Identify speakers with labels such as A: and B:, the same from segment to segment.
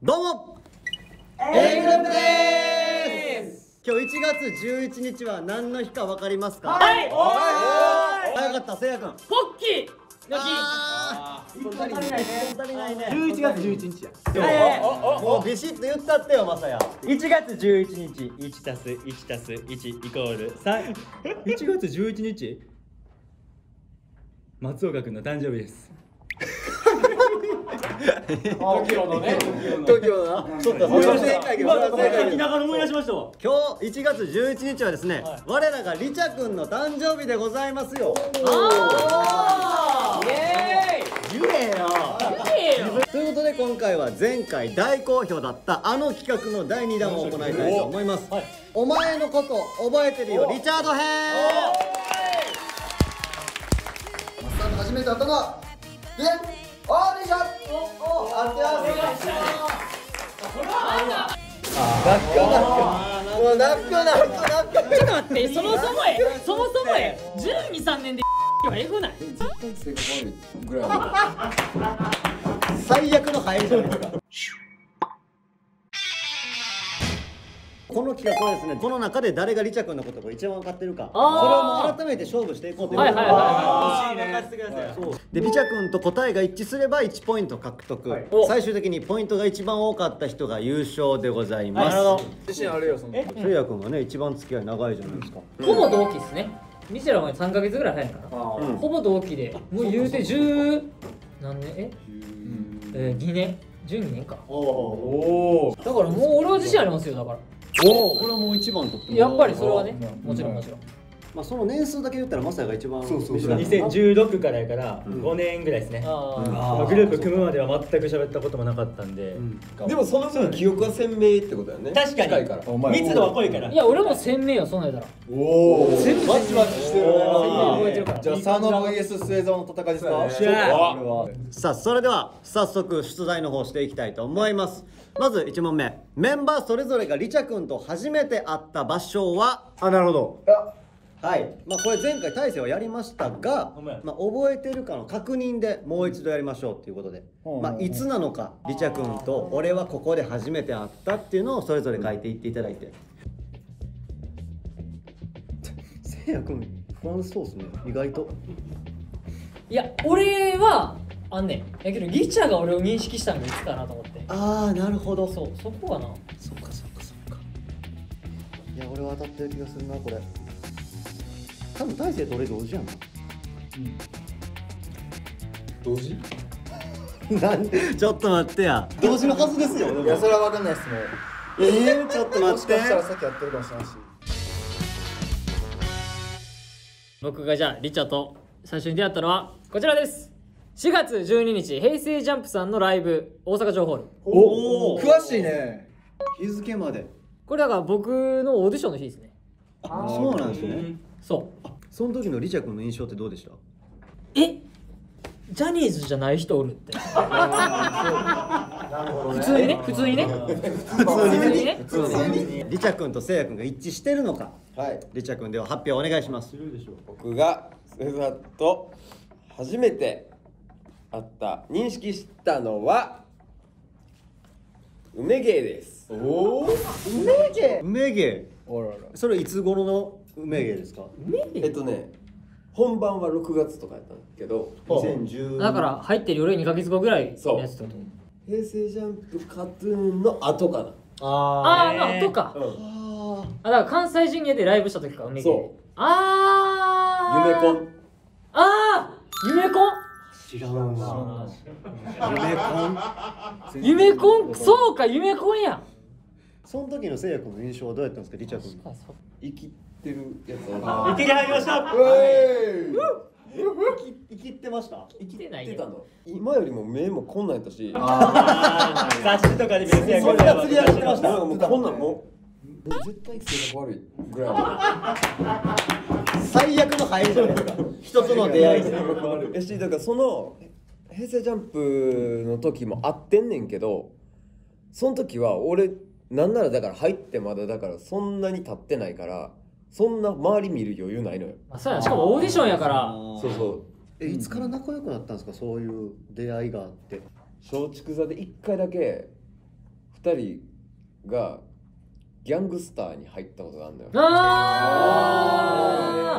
A: どうも A グループです。今日1月11日は何の日か分かりますか？
B: はい。
A: 早かった、せいやくん。
B: ポッキーの日。
A: 一本足りないね。
C: 11月11日や。
A: もうビシッと言ったってよ、まさや。
C: 1月11日、1たす1たす1イコール3。1月11日、松岡君の誕生日です。
B: TOKIO のね。
A: TOKIO のな。ちょっと正解。
C: 今書きながら思い出しましたわ。
A: 今日1月11日はですね、我らがリチャ君の誕生日でございますよ。
B: イエ
A: 言えよ。
B: ーイ。
A: ということで今回は前回大好評だったあの企画の第2弾を行いたいと思います。お前のこと覚えてるよリチャード編。
D: マスターの初めて会ったのはオーディション。あってます。
B: ちょっと待って、そもそも12、3年ではえぐない。
D: 性格悪いぐらい。
A: 最悪の入りじゃないですか。この企画はですね、この中で誰がリチャ君のことを一番分かってるか、それをもう改めて勝負していこうということで、でリチャ君と答えが一致すれば1ポイント獲得、最終的にポイントが一番多かった人が優勝でございます。
D: 自信あるよ、そんな。
A: せいや君がね一番付き合い長いじゃないですか。
B: ほぼ同期っすね。ミシェラも3ヶ月ぐらい早いかな。ほぼ同期で、もう言うて10何年2年12年か。だからもう俺は自信ありますよ。だから
A: これはもう一番取っても
B: やっぱりそれはね、もちろん。
A: まあその年数だけ言ったらマサヤが一番
C: 2016からやから5年ぐらいですね。グループ組むまでは全く喋ったこともなかったんで。
D: でもその分記憶は鮮明ってことだよね。
C: 確かに密度は濃いから。
B: いや俺も鮮明よ、そんなんやったら。
D: おお。マチマチしてるね。
B: 覚えてるから。
D: じゃあ佐野 VS 末澤の戦いですか。
A: さあそれでは早速出題の方していきたいと思います。まず1問目、メンバーそれぞれがリチャ君と初めて会った場所は。
D: あ、なるほど。
A: はい、まあこれ前回大勢はやりましたが、まあ覚えてるかの確認でもう一度やりましょうということで、まあいつなのかリチャ君と俺はここで初めて会ったっていうのをそれぞれ書いていっていただいて。せいや君不安そうですね、意外と。
B: いや俺はやけどリチャが俺を認識したのがいつかなと思って。
A: ああなるほど。
B: そこはな。
A: そっか。いや俺は当たってる気がするなこれ。多分大勢と俺同時やんな。
D: 同時？
A: なんでちょっと待ってや。同時のはずですよ。
D: いや、それは分かんないっすね。
A: ちょっと待って。
D: もしかしたらさっきやってるかもしれないし。
B: 僕がじゃあリチャと最初に出会ったのはこちらです。4月12日平成ジャンプさんのライブ大阪城ホール。
D: おお、詳しいね。
A: 日付まで。
B: これだから僕のオーディションの日ですね。
A: そうなんですね。
B: そう。
A: その時のリチャ君の印象ってどうでした？
B: ジャニーズじゃない人おるって。普通にね。
A: リチャ君とせいや君が一致してるのか。
D: はい。
A: リチャ君では発表お願いします。
E: 僕が末澤と初めて会った認識したのは梅芸です。
D: おお。
A: 梅芸。それいつ頃の梅芸ですか？
E: 本番は6月とかやったんだけど、
A: 2010。
B: だから入ってるより2ヶ月後ぐらいのやつってこと。
E: 平成ジャンプカトゥーンの後かな。
B: あとか。だから関西ジュニアでライブした時か、梅芸。
E: そう。夢コン。
B: 夢コン。
A: 知らんわ。
B: 夢コン、そうか、夢コンや。
A: その時のせいや君の印象はどうやったんですか、リチャ君。
E: 生きてるやつ。
C: 一気に入りました。
A: 生きてました。
B: 生きてないよ。
E: 生きてたの。今よりも目もこんなんやったし。
C: 雑誌とかで見るせいや
A: そんな釣り合いしてました。
E: もうこんなんもう絶対性格悪いぐらい。
A: 最悪の入りじゃないですか。人との出会いで。
E: だからその平成ジャンプの時も会ってんねんけど、その時は俺なんならだから入ってまだだからそんなに経ってないから、そんな周り見る余裕ないのよ。
B: そうや、しかもオーディションやから。
E: そうそう。
A: いつから仲良くなったんですか、そういう出会いがあって。
E: 松竹座で1回だけ2人がギャングスターに入ったことがあるんだよ。
B: あ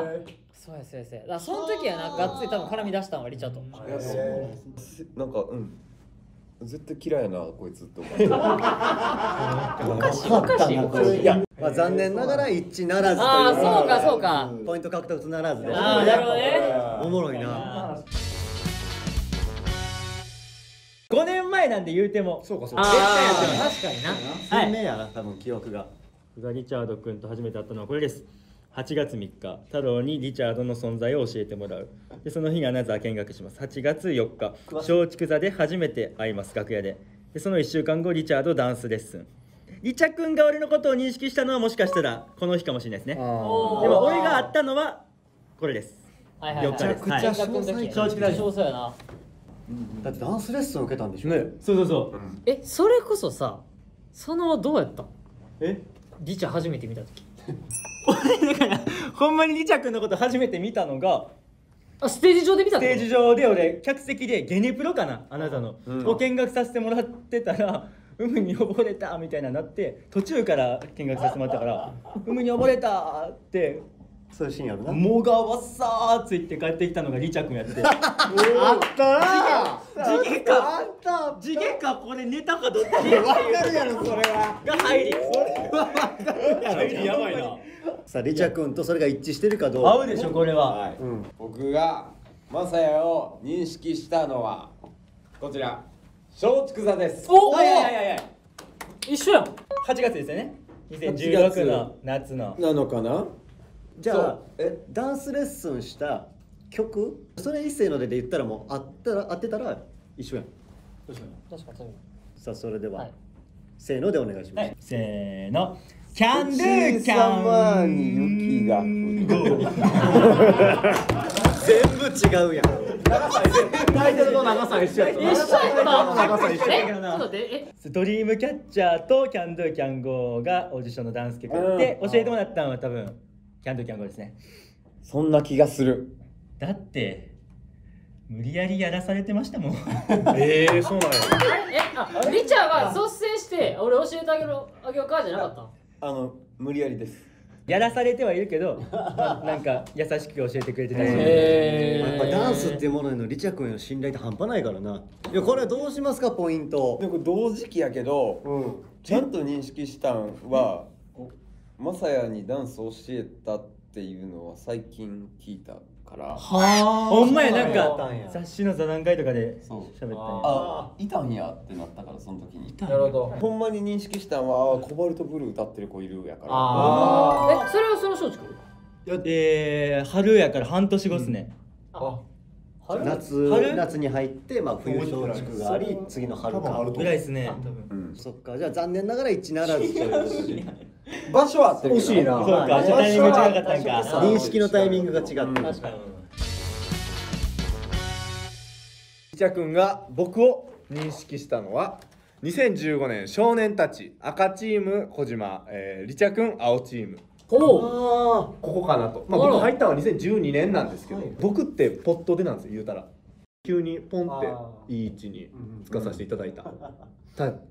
B: あそうやそうやそうや。だからその時はながっつり多分絡み出したのはリチャと。
E: なんか絶対嫌いやなこいつって思って。
B: おかしいおかしいおかしい。
A: いや、まあ、残念ながら一致ならずという。
B: ああそうかそうか。
A: ポイント獲得ならずで。
B: ああなるほどね。
A: おもろいな。
C: 5年前なんで言うても。
A: そうかそうか。
B: ああ確かにな。
A: 鮮明やな多分記憶が。
C: 僕がリチャード君と初めて会ったのはこれです。8月3日、太郎にリチャードの存在を教えてもらう。でその日にアナザー見学します。8月4日、松竹座で初めて会います、楽屋で。でその1週間後、リチャードダンスレッスン。リチャ君が俺のことを認識したのはもしかしたらこの日かもしれないですね。でも俺が会ったのはこれです。
B: はいはいはい。
C: 4日です。
A: めちゃくちゃ詳細
B: やな。
A: だってダンスレッスン受けたんでしょ。
C: ね、そうそうそう。
B: それこそさ、どうやったん？
C: え？
B: リチャ初めて見た時。
C: だからほんまにリチャ君のこと初めて見たのが
B: ステージ上で見たの？
C: ステージ上で俺客席でゲネプロかなあなたの、を見学させてもらってたら海に溺れたみたいななって途中から見学させてもらったから海に溺れたって
A: そういうシーンあるな。
C: もがわさーついて帰ってきたのがリチャ君やって
A: あったな。
C: 地毛か
A: あった
C: 地毛かこれネタかどっち
A: わかるやろそれは。
C: が入り
A: 入りやばいな。さあリチャ君とそれが一致してるかどうか。
C: 合うでしょこれは。
E: はい、僕がマサヤを認識したのはこちら松竹座です。
B: おお。
C: はいはいはいはい。
B: 一緒やん。
C: 8月ですよね。2016の夏の。
E: なのかな。
A: じゃあダンスレッスンした曲それ一斉ので言ったらもう合ってたら一緒やん。
B: 確かにそう。
A: さあそれでは、
B: はい、
A: せーのでお願いします。
C: はい、せーの。キャンドゥキャン。
E: 様に雪が降る。
A: 全部違うやん。タイトルの長さ一緒やった。
B: 一緒やった。
A: 長さ一緒やった。
C: ドリームキャッチャーとキャンドゥキャンゴーがオーディションのダンス曲で教えてもらったのは多分キャンドゥキャンゴーですね。
E: そんな気がする。
C: だって無理やりやらされてましたもん。
F: そうなんや。
B: リチャーが率先して俺教えてあげようかじゃなかった？
E: 無理やりです。
C: やらされてはいるけど、なんか優しく教えてくれてたし。
A: やっぱダンスっていうものへのリチャ君への信頼って半端ないからな。いやこれはどうしますかポイント。
E: でも同時期やけど、ちゃんと認識したんは、マサヤにダンス教えたっていうのは最近聞いたから。
C: ほんまや、なんか雑誌の座談会とかで喋ったんや。
E: あ、いたんやってなったからその時に。
B: なるほど。
E: ほんまに認識したんはコバルトブルー歌ってる子いるやから。
B: それはその松竹？
C: 春やから半年後っすね。
A: 夏に入って冬松竹があり次の春か
C: ぐらいですね。
A: そっか、じゃあ残念ながら一致ならずということで。
E: 場所は合ってる。
F: 惜しいな。
C: そうか、タイミング違かったんか。
A: 認識のタイミングが違って。確かに。
F: リチャ君が僕を認識したのは2015年少年たち赤チーム小島、リチャ君青チーム。ここかなと。僕入ったのは2012年なんですけど、僕ってポットでなんですよ言うたら。急にポンっていい位置につかさせていただいた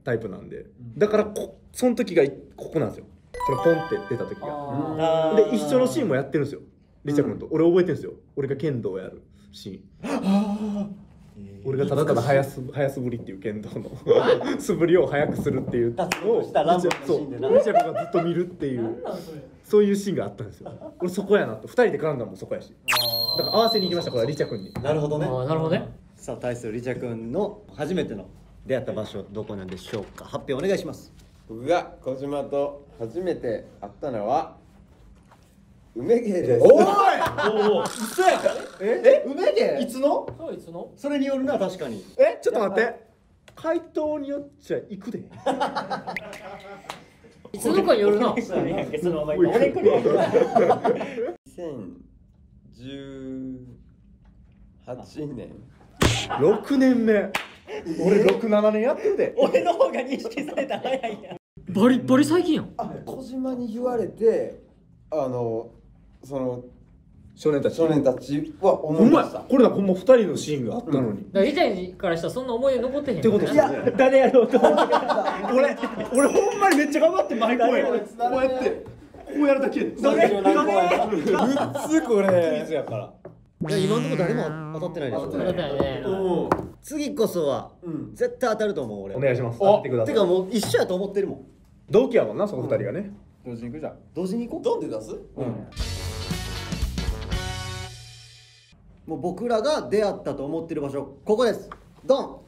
F: タイプなんで、だからその時がここなんですよ。そのポンって出た時が。で一緒のシーンもやってるんですよ。リチャ君と俺覚えてるんですよ。俺が剣道をやるシーン。俺がただただ早素振りっていう剣道の素振りを早くするっていうのをリチャ君がずっと見るっていうそういうシーンがあったんですよ。俺そこやなと2人で絡んだのもそこやし、だから合わせに行きましたこれリチャ君に。
A: なるほどね。
B: なるほどね。
A: さあ対するリチャ君の初めての出会った場所どこなんでしょうか。発表お願いします。
E: 僕が小島と初めて会ったのは梅芸です。
A: おい！嘘やか。梅芸？いつの？
B: そういつの？
A: それによるな確かに。
F: ちょっと待って。回答によっちゃ行くで。
B: いつのかによるな。
E: 2018年。
F: 6年目。俺6、7年やってるで。
C: 俺の方が認識された早いやん。
B: バリ最近やん。
E: 小島に言われてその
F: 少年たち
E: は思いました。
F: これだ、ほんま2人のシーンがあったのに。
B: リチャからしたらそんな思い出残ってへん。
F: ってことですね。
C: 誰やろうと思って。
F: 俺俺ほんまにめっちゃ頑張ってマイクをこうやってこうやるだけ。
E: むっつこれ。
F: やから。
A: いや今のところ誰も当たってないでしょ。
B: 当たってないね。
A: 次こそは絶対当たると思う俺。
F: お願いします。当ててください。
A: てかもう一緒やと思ってるもん。
F: 同期やもんなその二人がね。
G: 同時に行くじゃん。
A: 同時に行こう。
E: ドンで出す？
A: もう僕らが出会ったと思ってる場所ここです。ドン。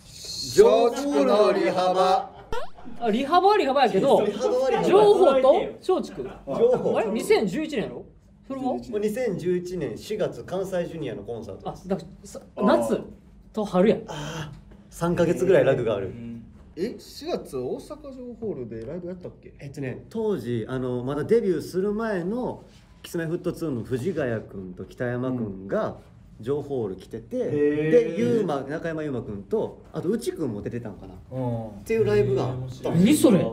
D: 松竹の利幅。
B: あ、リハバはリハバやけど、情報と松竹。
A: 情報。
B: あれ2011年やろ？それは？
A: もう2011年4月関西ジュニアのコンサート
B: あ、だから夏と春や。
A: 3ヶ月ぐらいラグがある。
G: 4月大阪城ホールでライブやったっけ？
A: 当時まだデビューする前のキスマイフット2の藤ヶ谷君と北山君が城ホール来てて、で中山優馬君とあと内君も出てたんかなっていうライブがあったんですよ。
B: 何それ？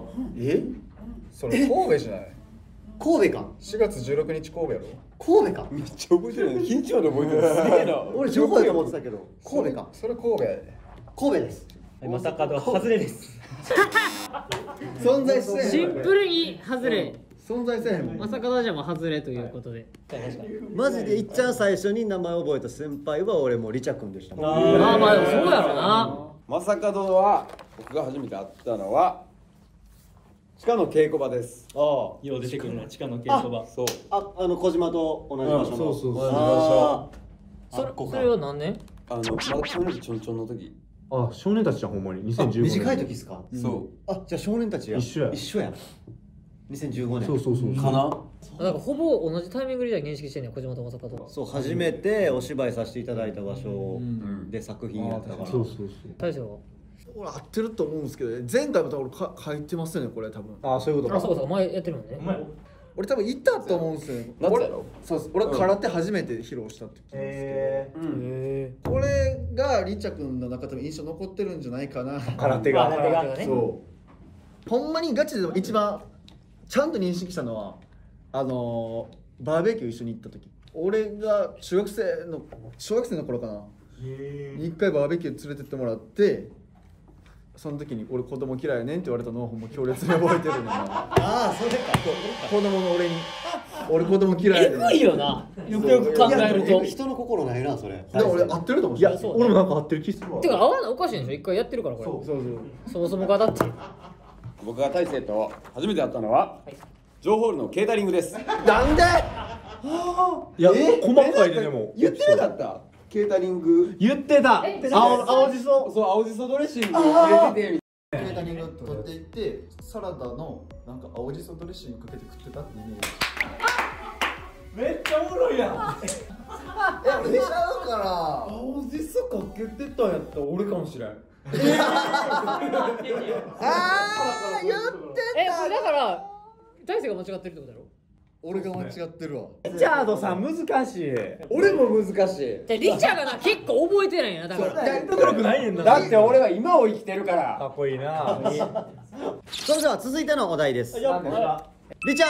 G: それ神戸じゃない？
A: 神戸か。
G: 4月16日神戸やろ？
A: 神戸か。
E: めっちゃ覚えてる。緊張で覚えてる。すげえな。
A: 俺情報やと思ってたけど神戸か。
G: それ神戸やで。
A: 神戸です。
C: まさかの外れです。
G: 存在してへん。
B: シンプルに外れ。
G: 存在せえへんもん。
B: まさかのじゃも外れということで。
A: マジでいっちゃん最初に名前覚えた先輩は俺もリチャ君でしたもん。
B: まあまあでもそうやろな。
E: まさかどは僕が初めて会ったのは地下の稽古場です。
C: よう出てくるな、地下の稽古場。
E: そう。
A: 小島と同じ場所の。
G: そう
B: それは何年？
E: まだ少年たちちょんちょんの時。
F: あ、少年たちじゃんほんまに2015年。
A: 短い時ですか。
E: そう。
A: じゃあ少年たちや。
F: 一緒や。
A: 2015年。
F: そう
E: かな。
B: なんかほぼ同じタイミングで認識してんねん、小島とまさかと。
A: そう初めてお芝居させていただいた場所で作品やったから。
F: そう。
B: 大将は？
G: 俺合ってると思うんですけど、前回も多分俺書いてますよねこれ多分。
F: あ、そういうことか。
B: あ、そうそう前やってるもんね。
G: 俺多分行ったと思うんですよ。
E: 夏やろ？
G: そうです。俺空手初めて披露したって聞きますけど。これがリチャ君の中でも印象残ってるんじゃないかな。
F: 空手が。
G: そうほんまにガチで一番ちゃんと認識したのはバーベキュー一緒に行った時、俺が小学生の頃かなに一回バーベキュー連れてってもらって、その時に俺子供嫌いやねんって言われたのをほんま強烈に覚えてるねんな。
A: ああそれか。
G: 子供の俺に俺子供嫌いやねん。
B: えぐいよな。よくよく考えると。
A: 人の心ないなそれ。
G: でも俺合ってると思う。
F: いや、俺もなんか合ってる気するわ。
B: てか合わないおかしいんでしょ。一回やってるからこれ。
G: そう
B: そもそもがだって。
E: 僕が大勢と初めて会ったのは城ホールのケータリングです。
G: なんで？
F: いや、細かいででも。
E: 言ってなかった？ケータリング。
F: 言ってた。青じそ。
E: そう、青じそドレッシング入れててみ
G: ケータリング取っていってサラダのなんか青じそドレッシングかけて食ってたってイメージ。
C: めっちゃおもろいやん。
G: 俺ちゃうから
F: 青じそかけてたんやったら俺かもしれん。
G: あー言って
B: だから大勢が間違ってるってことだろ。
G: 俺が間違ってるわ。
F: リチャードさん難しい。
E: 俺も難しい。
B: でリチャーがな結構覚えてないんやな。だから
F: 説得力ないねんな。
E: だって俺は今を生きてるから。
F: かっこいいな。
A: それでは続いてのお題です。リチャー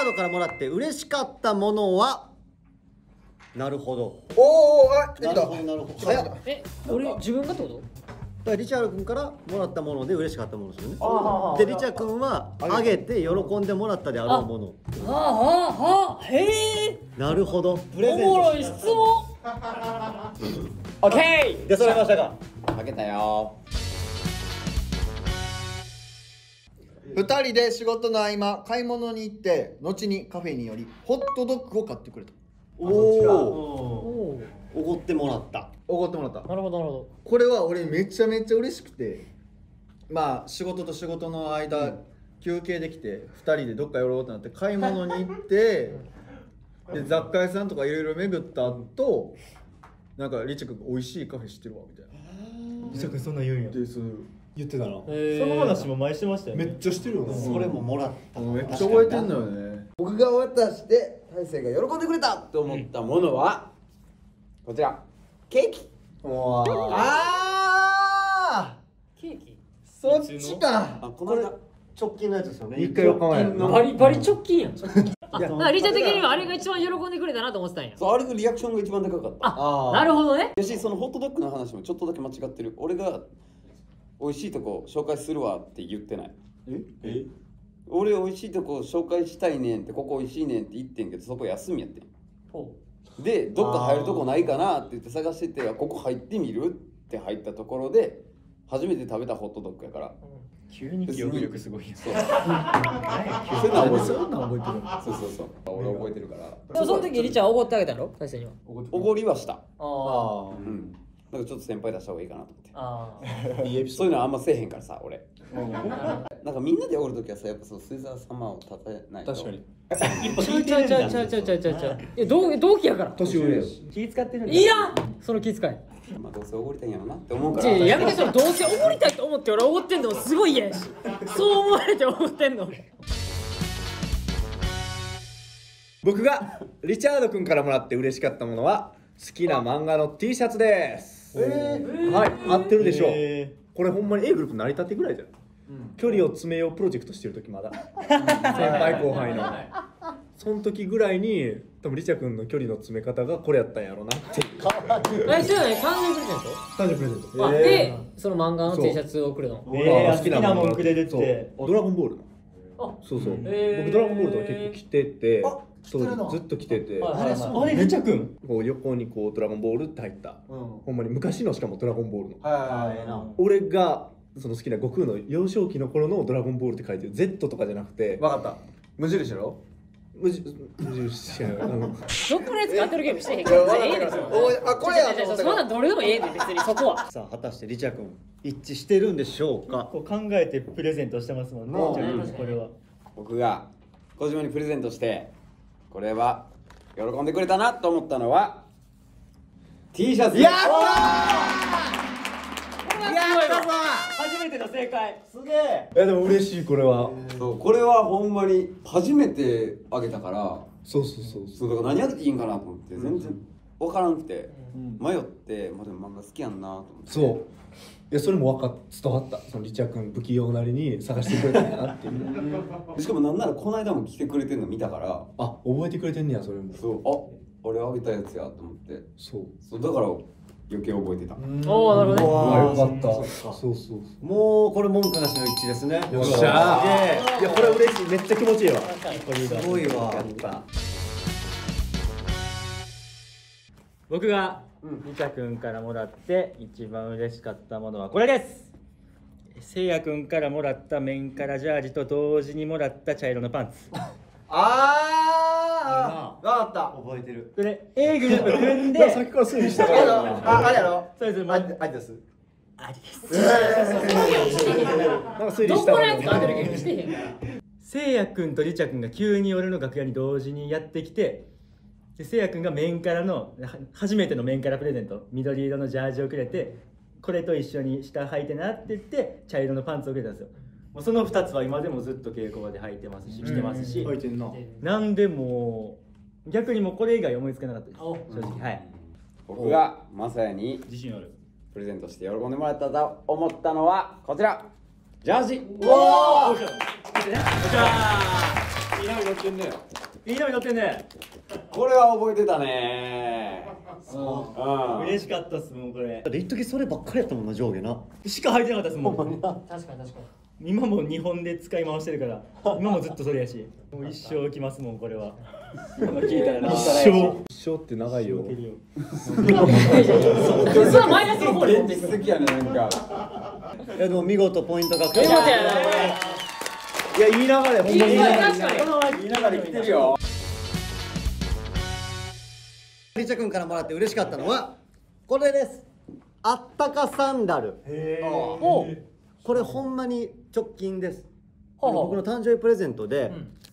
A: ドからもらって嬉しかったものは。なるほど。
G: おお、
A: なるほどなるほど。早っ。
B: 俺自分がってこと？
A: リチャード君からもらったもので嬉しかったものですよね。でリチャ君はあげて喜んでもらったであろうもの。
B: へえ。
A: なるほど。
B: おもろい質問。オッケー。
A: 出それましたか。
E: 負けたよ。
G: 2人で仕事の合間買い物に行って後にカフェに寄りホットドッグを買ってくれた。
A: おお。おごってもらった。
G: おごってもらった。
B: なるほどなるほど。
G: これは俺めちゃめちゃ嬉しくて、まあ仕事と仕事の間休憩できて2人でどっか寄ろうってなって買い物に行ってで雑貨屋さんとかいろいろ巡った後、なんかリチ君が美味しいカフェ知ってるわみたいな。
C: リチャ君そんな言うんや。
F: 言ってたな。
C: その話も前してましたよね。
F: めっちゃしてるよな。
A: それももらった。
G: めっちゃ覚えてんのよね。
E: 僕が渡して大勢が喜んでくれたと思ったものはこちらケーキ。
G: あ
B: ケーキ。
G: そっちか。
E: あ、この間
A: 直近のやつですよね。
F: 一回わかんない。
B: バリバリ直近やん。リチャ的にはあれが一番喜んでくれたなと思ってたんや。
E: そう、あれのリアクションが一番でかかった。
B: あ、なるほどね。
E: やし、そのホットドッグの話もちょっとだけ間違ってる。俺が美味しいとこ紹介するわって言ってない。
H: 俺美味しいとこ紹介したいねんって、ここ美味しいねんって言ってんけど、そこ休みやってん。でどっか入るとこないかなって言って探してて、ここ入ってみるって入ったところで初めて食べたホットドッグやから、
C: 急に記憶力すごいよ。
H: そうそういうの覚えてる。
G: そういうの覚えてる。
H: そう俺覚えてるから。
B: でもその時リチャーおごってあげたの大勢には。
H: おごりはした。
B: ああ。
H: うん。なんかちょっと先輩出した方がいいかなと思って。
B: あ
G: あ。いいエピソ
H: そういうのあんませえへんからさ、俺。なんかみんなでおるときはさ、やっぱそう末澤様をたたえないと。
G: 確かに。
B: ちゃう。同期やから。
G: 年上よ。
C: 気使ってるんだ。
B: いや、その気遣い。
H: まあどうせおごりたいんやろなって思うから。
B: やめて、そのどうせおごりたいと思って俺おごってんのもすごい嫌やし。そう思われておごってんの。
F: 僕がリチャード君からもらって嬉しかったものは好きな漫画の T シャツです。はい、合ってるでしょう。これほんまに A グループ成り立てぐらいじゃん。距離を詰めようプロジェクトしてる時まだ先輩後輩のその時ぐらいに多分リチャ君の距離の詰め方がこれやったんやろうなっていう。
B: え、そうやね、誕生日プレゼント？
F: 誕生日プレゼント。
B: で、その漫画の T シャツを送るの。
C: 好きなもんくれるって。
F: ドラゴンボールの。そうそう。僕ドラゴンボールとか結構着てて、ずっと着てて。
C: あれリチャ君。
F: こう横にこうドラゴンボールって入った。ほんまに昔のしかもドラゴンボールの。
A: は
F: 俺がその好きな悟空の幼少期の頃のドラゴンボールって書いてる Z とかじゃなくて。
G: わかった。無印やろ？
F: 無印や
B: どこのやつが当てるゲームしてへんから。
G: あ、これや。
B: そんなんどれでもええで別にそこは。
A: さあ果たしてリチャ君一致してるんでしょうか。
C: こう考えてプレゼントしてますもんね。これは
H: 僕が小島にプレゼントしてこれは喜んでくれたなと思ったのは T シャツ。
C: やったぞ。初めての正解。すげえ。
F: いやでも嬉しい。これは
H: そうこれはほんまに初めてあげたから、
F: そう
H: だから何あげていいんかなと思って全然分からんくて迷って、まあでも漫画好きやんなと思って。
F: そういやそれも伝わった。そのリチャ君不器用なりに探してくれたんやなっていう
H: しかもなんならこの間も来てくれてんの見たから、
F: あ、覚えてくれてんねや。それも
H: そう俺あげたやつやと思って、
F: そう
H: だから余計覚えてた。
B: おお、なるほどね。
F: よかった。そう
A: もうこれ文句なしの一致ですね。
F: よっしゃー。いやこれ嬉しい。めっちゃ気持ちいいわ。
A: すごいわ。
C: 僕がリチャ君からもらって一番嬉しかったものはこれです。せいや君からもらった綿からジャージと同時にもらった茶色のパンツ。
G: ああ、わかった。
A: 覚えてる。
C: これ A グループ組んで。
F: さっきから推理したから。
G: あれやろ。
C: そうです。
G: ありです。
C: ありです。
F: なんか推理した。
B: どこのやつが当てるゲームしてへんから。
C: せいや君とリチャ君が急に俺の楽屋に同時にやってきて、でせいや君が綿からの初めての綿からプレゼント、緑色のジャージをくれて、これと一緒に下履いてなって言って茶色のパンツをくれたんですよ。もうその2つは今でもずっと稽古場で履いてますし、着てますし、
F: 履いてんな。
C: なんでもう逆にもうこれ以外思いつかなかったです、正直。はい。
H: 僕がまさやに
C: 自信ある
H: プレゼントして喜んでもらったと思ったのはこちら、ジャージ。
C: うわー、
H: いい波乗ってんね。
C: いい波乗ってんね。
H: これは覚えてたね。
C: 嬉しかったっすもんこれ。
A: 一時そればっかりやったもんな、上下な。
C: しか履いてなかったっすもん。
B: 確かに。
C: 今も日本で使い回してるから今もずっとそれやし、もう一生着ますもんこれは。聞いたらな。
F: 一生って長いよ。
B: それはマイナスの方で持っていく。
H: 好きやねなんか。
A: いやでも見事ポイント獲得。
B: 見事やな。
F: いやいい流れ。ほんまにいい流れ。
B: 確かに。
H: いい流れ来てるよ。
A: リチャ君からもらって嬉しかったのはこれです。あったかサンダル。これほんまに直近です。僕の誕生日プレゼントで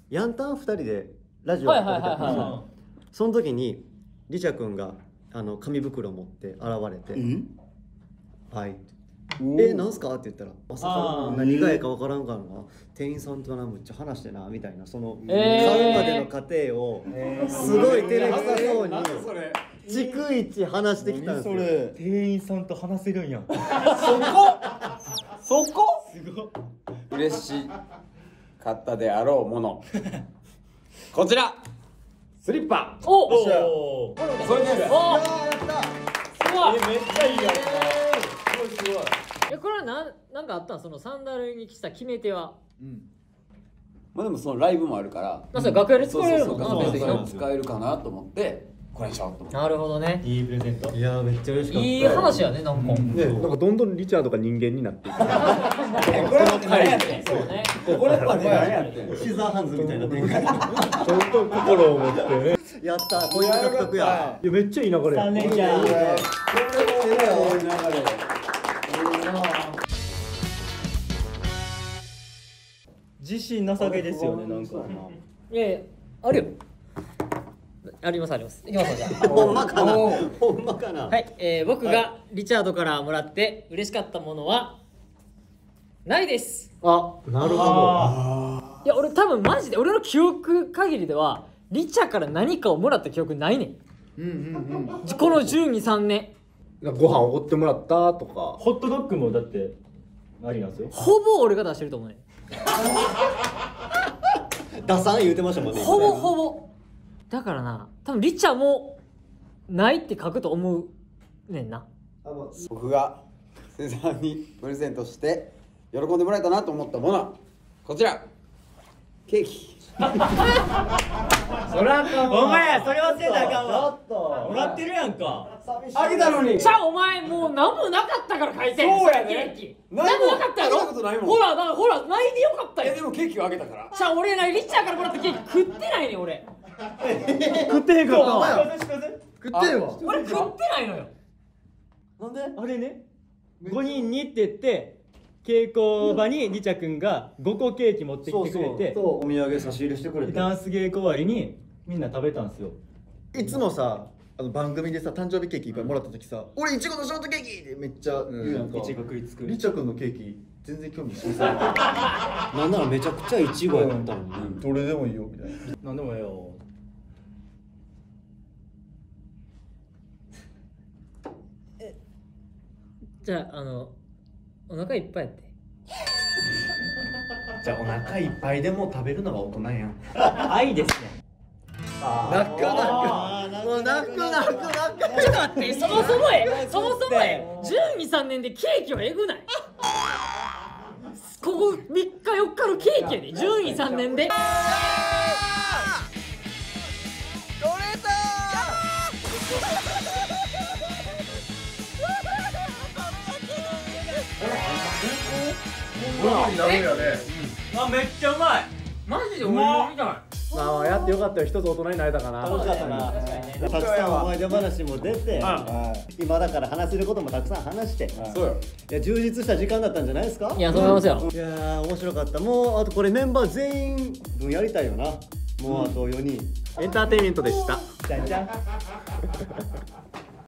A: ヤンタン2人でラジオをやってたんですよ。その時にリチャ君が紙袋持って現れて「はい」なんすか?」って言ったら「まさか何がいか分からんからな、店員さんとなむっちゃ話してな」みたいな、その買うまでの過程をすごい照れくさそうに逐一話してきたんですよ。
C: 店員さんと話せるんや。
H: そこ
C: すごい
H: 嬉しかったであろうもの。こちらスリッパ。
B: おお。
H: それです。
B: やった。すごい。
C: めっちゃいいやん。すごい。
B: これはなんかあったん？そのサンダルにした決め手は。
H: まあでもそのライブもあるから
B: まあそれ楽屋で使えるもんな
H: そうそう
B: 別に
H: そう使えるかなと思ってこれにしようと思って。
B: なるほどね。
C: いいプレゼント。
A: いやめっちゃ嬉しかった。
B: いい話やねなんか。
F: ね、なんかどんどんリチャードが人間になっていく。
H: これは何やってん。
B: そうね。
H: これは何やってん。
A: シザーハンズみたいな展開。
F: ちゃんと心を持ってね。
A: やったー、ポイント獲得や。
F: いやめっちゃいい流れ。
C: 3年じゃん。
H: これもいい流れ。
C: 自信なさげですよねなんか。
B: いやいやあるよ。ありますあります。いきますよじゃあ。
A: ほんまかな。ほんまかな。
B: はい、僕がリチャードからもらって嬉しかったものはないです。
A: あ、なるほど。
B: いや俺多分マジで俺の記憶限りではリチャから何かをもらった記憶ないねん。この12、3年。
F: ご飯おごってもらったとか。
C: ホットドッグもだってありなんですよ。
B: ほぼ俺が出してると思うね。
A: ダサン言うてましたもんね。
B: ほぼほぼ。だからな、多分リチャもないって書くと思うねんな。
H: 僕がセザーにプレゼントして喜んでもらえたなと思ったものはこちらケーキ。
C: そらあかんわ。お前それ忘れたらあかんわ。もらってるやんか。
H: あげたのに。
B: じゃあお前もう何もなかったから書いてん。
H: そうやね。
B: ケーキ何もなかったやろ。
H: あげたことないもん。
B: ほらほらないでよかったよ。
H: でもケーキをあげたから。
B: じゃあ俺なリチャーからもらったケーキ食ってないねん俺。
F: 食ってへんかったわ。
G: 食ってよ。
B: 俺食ってないのよ。
C: なんであれね5人にって言って稽古場にリチャ君が5個ケーキ持ってきてくれて、
A: お土産差し入れしてくれて。
C: ダンス稽古終わりにみんな食べたんですよ。
G: いつもさ、番組でさ誕生日ケーキいっぱいもらった時さ、俺いちごのショートケーキってめっちゃ言うやんか。
C: いちご食いつく。
G: リチャ君のケーキ全然興味示さ
A: なんならめちゃくちゃイチゴやったのに。
G: ない。どれでもいいよみたいな。
C: なんでもよ。
B: じゃあお腹いっぱいやって。
F: じゃあお腹いっぱいでも食べるのが大人やん。
C: 愛ですね。
G: 泣くもう泣く
B: ちょっと待ってそもそも12、3年でケーキはえぐない。ここ3日4日のケーキやで12、3年で。
C: あめっちゃうまい。
B: マジで俺もみたい。
F: まあやってよかったよ。一つ大人になれたかな。
A: 楽しかったな。たくさん思い出話も出て、今だから話せることもたくさん話して、
H: そうよ。
A: いや充実した時間だったんじゃないですか。
B: いやそう思いますよ。
A: いやー面白かった。もうあとこれメンバー全員分やりたいよな。もうあと4人。
F: エンターテインメントでした。
C: じゃんじゃん。